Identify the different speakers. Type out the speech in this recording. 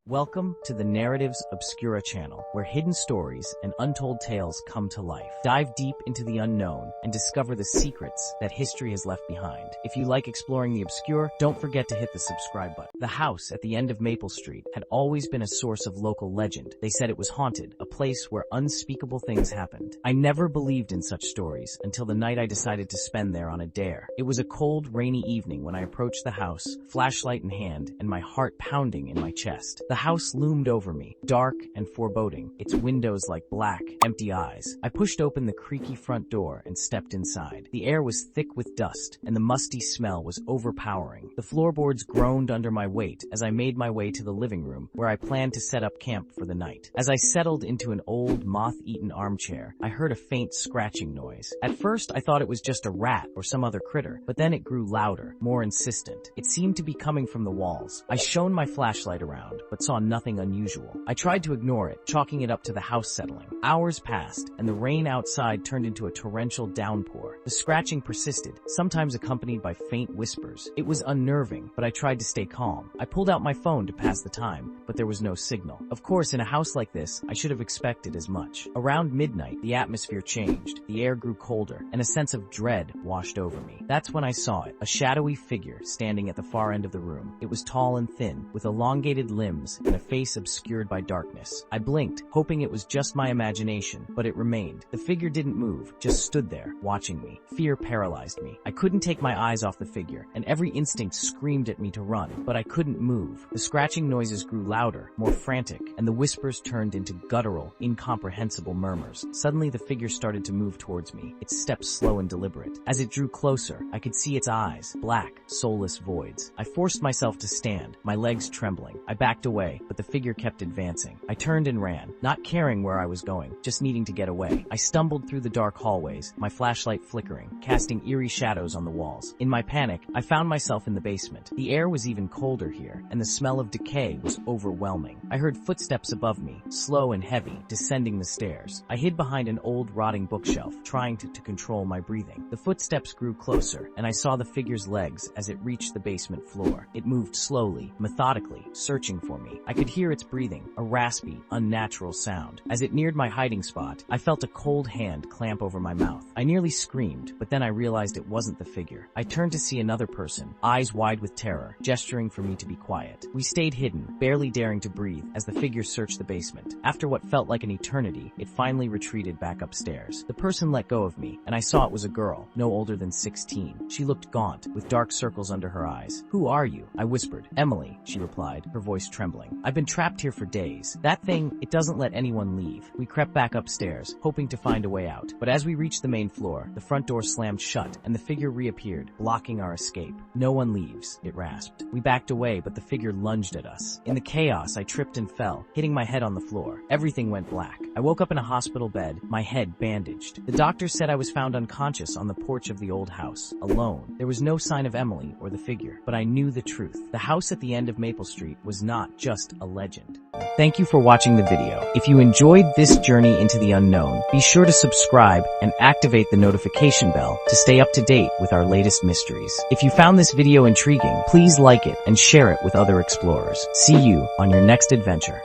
Speaker 1: Welcome to the Narratives Obscura channel, where hidden stories and untold tales come to life. Dive deep into the unknown and discover the secrets that history has left behind. If you like exploring the obscure, don't forget to hit the subscribe button. The house at the end of Maple Street had always been a source of local legend. They said it was haunted, a place where unspeakable things happened. I never believed in such stories until the night I decided to spend there on a dare. It was a cold, rainy evening when I approached the house, flashlight in hand, and my heart pounding in my chest. The house loomed over me, dark and foreboding, its windows like black, empty eyes. I pushed open the creaky front door and stepped inside. The air was thick with dust, and the musty smell was overpowering. The floorboards groaned under my weight as I made my way to the living room, where I planned to set up camp for the night. As I settled into an old, moth-eaten armchair, I heard a faint scratching noise. At first, I thought it was just a rat or some other critter, but then it grew louder, more insistent. It seemed to be coming from the walls. I shone my flashlight around, but saw nothing unusual. I tried to ignore it, chalking it up to the house settling. Hours passed, and the rain outside turned into a torrential downpour. The scratching persisted, sometimes accompanied by faint whispers. It was unnerving, but I tried to stay calm. I pulled out my phone to pass the time, but there was no signal. Of course, in a house like this, I should have expected as much. Around midnight, the atmosphere changed. The air grew colder, and a sense of dread washed over me. That's when I saw it, a shadowy figure standing at the far end of the room. It was tall and thin, with elongated limbs and a face obscured by darkness. I blinked, hoping it was just my imagination, but it remained. The figure didn't move, just stood there, watching me. Fear paralyzed me. I couldn't take my eyes off the figure, and every instinct screamed at me to run, but I couldn't move. The scratching noises grew louder, more frantic, and the whispers turned into guttural, incomprehensible murmurs. Suddenly, the figure started to move towards me, its steps slow and deliberate. As it drew closer, I could see its eyes, black, soulless voids. I forced myself to stand, my legs trembling. I backed away, but the figure kept advancing. I turned and ran, not caring where I was going, just needing to get away. I stumbled through the dark hallways, my flashlight flickering, casting eerie shadows on the walls. In my panic, I found myself in the basement. The air was even colder here, and the smell of decay was overwhelming. I heard footsteps above me, slow and heavy, descending the stairs. I hid behind an old, rotting bookshelf, trying to control my breathing. The footsteps grew closer, and I saw the figure's legs as it reached the basement floor. It moved slowly, methodically, searching for me. I could hear its breathing, a raspy, unnatural sound. As it neared my hiding spot, I felt a cold hand clamp over my mouth. I nearly screamed, but then I realized it wasn't the figure. I turned to see another person, eyes wide with terror, gesturing for me to be quiet. We stayed hidden, barely daring to breathe, as the figure searched the basement. After what felt like an eternity, it finally retreated back upstairs. The person let go of me, and I saw it was a girl, no older than 16. She looked gaunt, with dark circles under her eyes. "Who are you?" I whispered. "Emily," she replied, her voice trembling. "I've been trapped here for days. That thing, it doesn't let anyone leave." We crept back upstairs, hoping to find a way out. But as we reached the main floor, the front door slammed shut, and the figure reappeared, blocking our escape. "No one leaves," it rasped. We backed away, but the figure lunged at us. In the chaos, I tripped and fell, hitting my head on the floor. Everything went black. I woke up in a hospital bed, my head bandaged. The doctor said I was found unconscious on the porch of the old house, alone. There was no sign of Emily or the figure, but I knew the truth. The house at the end of Maple Street was not just a legend. Thank you for watching the video. If you enjoyed this journey into the unknown, be sure to subscribe and activate the notification bell to stay up to date with our latest mysteries. If you found this video intriguing, please like it and share it with other explorers. See you on your next adventure.